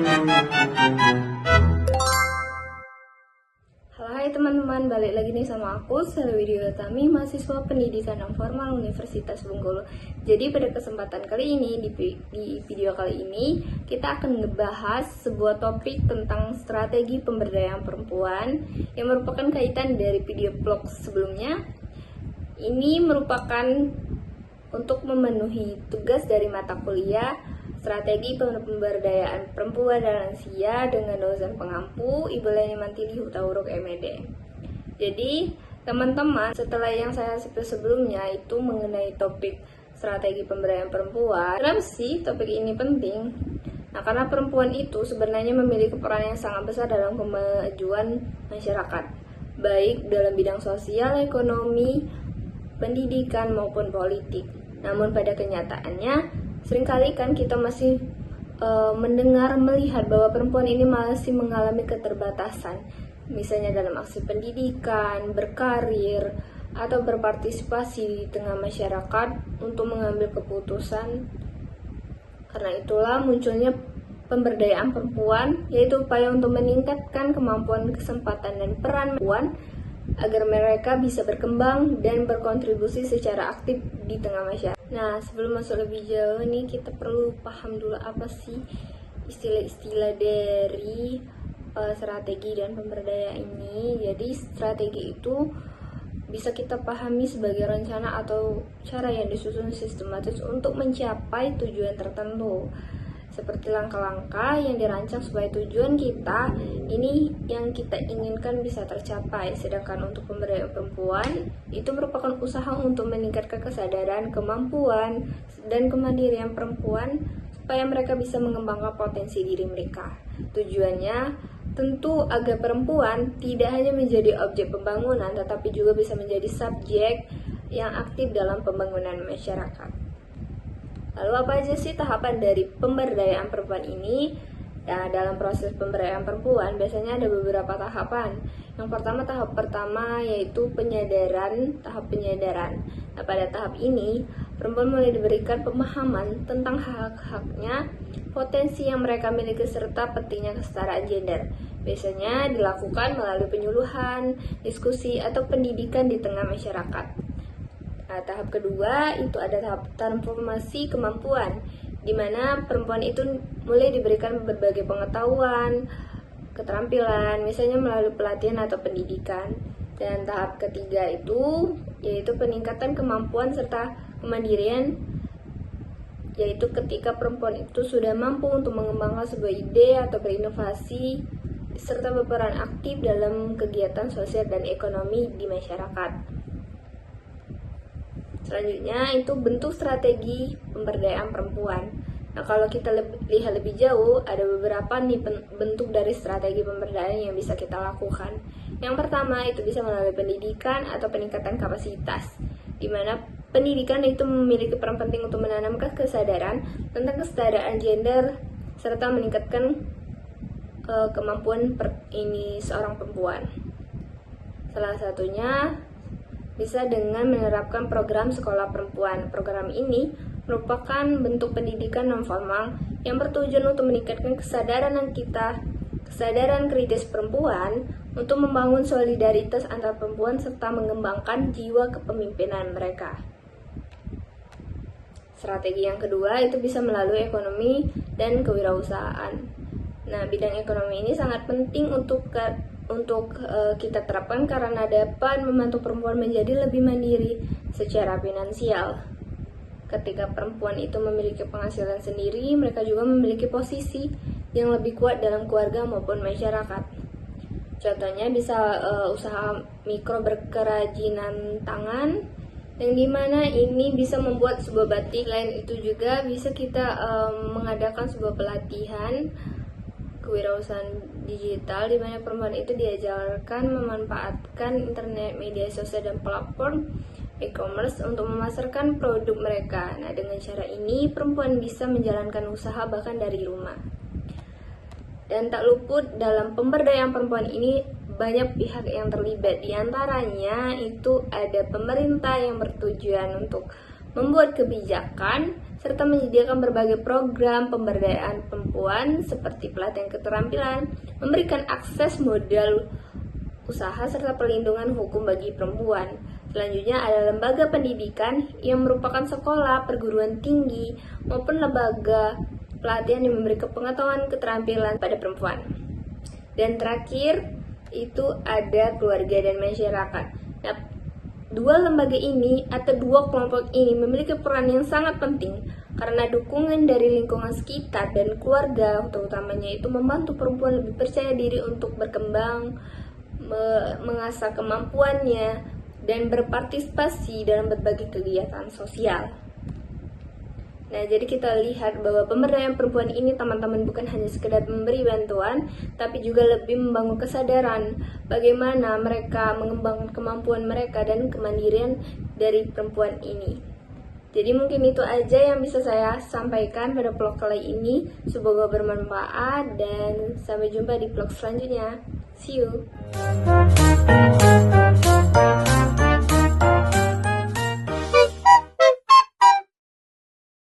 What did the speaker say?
Halo, hai teman-teman, balik lagi nih sama aku, Sarwi Utami, mahasiswa pendidikan non formal Universitas Bengkulu. Jadi pada kesempatan kali ini, di video kali ini, kita akan ngebahas sebuah topik tentang strategi pemberdayaan perempuan yang merupakan kaitan dari video blog sebelumnya. Ini merupakan untuk memenuhi tugas dari mata kuliah Strategi Pemberdayaan Perempuan dan Lansia dengan dosen pengampu Ibu Leni Mantili Hutauruk MED. Jadi, teman-teman, setelah yang saya sebelumnya itu mengenai topik strategi pemberdayaan perempuan, kenapa sih topik ini penting? Nah, karena perempuan itu sebenarnya memiliki peran yang sangat besar dalam kemajuan masyarakat, baik dalam bidang sosial, ekonomi, pendidikan, maupun politik. Namun pada kenyataannya, seringkali kan kita masih mendengar, melihat bahwa perempuan ini masih mengalami keterbatasan, misalnya dalam aksi pendidikan, berkarir, atau berpartisipasi di tengah masyarakat untuk mengambil keputusan. Karena itulah munculnya pemberdayaan perempuan, yaitu upaya untuk meningkatkan kemampuan, kesempatan, dan peran perempuan agar mereka bisa berkembang dan berkontribusi secara aktif di tengah masyarakat. Nah, sebelum masuk lebih jauh nih, kita perlu paham dulu apa sih istilah-istilah dari strategi dan pemberdayaan ini. Jadi, strategi itu bisa kita pahami sebagai rencana atau cara yang disusun sistematis untuk mencapai tujuan tertentu. Seperti langkah-langkah yang dirancang supaya tujuan kita ini yang kita inginkan bisa tercapai. Sedangkan untuk pemberdayaan perempuan itu merupakan usaha untuk meningkatkan kesadaran, kemampuan, dan kemandirian perempuan supaya mereka bisa mengembangkan potensi diri mereka. Tujuannya tentu agar perempuan tidak hanya menjadi objek pembangunan, tetapi juga bisa menjadi subjek yang aktif dalam pembangunan masyarakat. Lalu apa aja sih tahapan dari pemberdayaan perempuan ini? Nah, dalam proses pemberdayaan perempuan biasanya ada beberapa tahapan. Yang pertama, tahap pertama yaitu tahap penyadaran. Nah, pada tahap ini, perempuan mulai diberikan pemahaman tentang hak-haknya, potensi yang mereka miliki, serta pentingnya kesetaraan gender. Biasanya dilakukan melalui penyuluhan, diskusi, atau pendidikan di tengah masyarakat. Nah, tahap kedua itu ada tahap transformasi kemampuan, di mana perempuan itu mulai diberikan berbagai pengetahuan, keterampilan, misalnya melalui pelatihan atau pendidikan. Dan tahap ketiga itu yaitu peningkatan kemampuan serta kemandirian, yaitu ketika perempuan itu sudah mampu untuk mengembangkan sebuah ide atau berinovasi serta berperan aktif dalam kegiatan sosial dan ekonomi di masyarakat. Selanjutnya itu bentuk strategi pemberdayaan perempuan. Nah, kalau kita lihat lebih jauh, ada beberapa nih bentuk dari strategi pemberdayaan yang bisa kita lakukan. Yang pertama itu bisa melalui pendidikan atau peningkatan kapasitas, di mana pendidikan itu memiliki peran penting untuk menanamkan kesadaran tentang kesetaraan gender serta meningkatkan kemampuan seorang perempuan. Salah satunya bisa dengan menerapkan program sekolah perempuan. Program ini merupakan bentuk pendidikan non-formal yang bertujuan untuk meningkatkan kesadaran kritis perempuan untuk membangun solidaritas antar perempuan serta mengembangkan jiwa kepemimpinan mereka. Strategi yang kedua itu bisa melalui ekonomi dan kewirausahaan. Nah, bidang ekonomi ini sangat penting untuk kita terapkan karena dapat membantu perempuan menjadi lebih mandiri secara finansial. Ketika perempuan itu memiliki penghasilan sendiri, mereka juga memiliki posisi yang lebih kuat dalam keluarga maupun masyarakat. Contohnya bisa usaha mikro berkerajinan tangan, yang dimana ini bisa membuat sebuah batik. Lain itu juga bisa kita mengadakan sebuah pelatihan kewirausahaan digital, di mana perempuan itu diajarkan memanfaatkan internet, media sosial, dan platform e-commerce untuk memasarkan produk mereka. Nah, dengan cara ini perempuan bisa menjalankan usaha bahkan dari rumah. Dan tak luput dalam pemberdayaan perempuan ini banyak pihak yang terlibat. Di antaranya itu ada pemerintah yang bertujuan untuk membuat kebijakan serta menyediakan berbagai program pemberdayaan perempuan seperti pelatihan keterampilan, memberikan akses modal usaha serta perlindungan hukum bagi perempuan. Selanjutnya ada lembaga pendidikan yang merupakan sekolah, perguruan tinggi, maupun lembaga pelatihan yang memberi pengetahuan keterampilan pada perempuan. Dan terakhir itu ada keluarga dan masyarakat. Nah, dua lembaga ini atau dua kelompok ini memiliki peran yang sangat penting karena dukungan dari lingkungan sekitar dan keluarga, terutamanya itu membantu perempuan lebih percaya diri untuk berkembang, mengasah kemampuannya, dan berpartisipasi dalam berbagai kegiatan sosial. Nah, jadi kita lihat bahwa pemberdayaan perempuan ini teman-teman bukan hanya sekedar memberi bantuan, tapi juga lebih membangun kesadaran bagaimana mereka mengembangkan kemampuan mereka dan kemandirian dari perempuan ini. Jadi mungkin itu aja yang bisa saya sampaikan pada vlog kali ini. Semoga bermanfaat dan sampai jumpa di vlog selanjutnya. See you!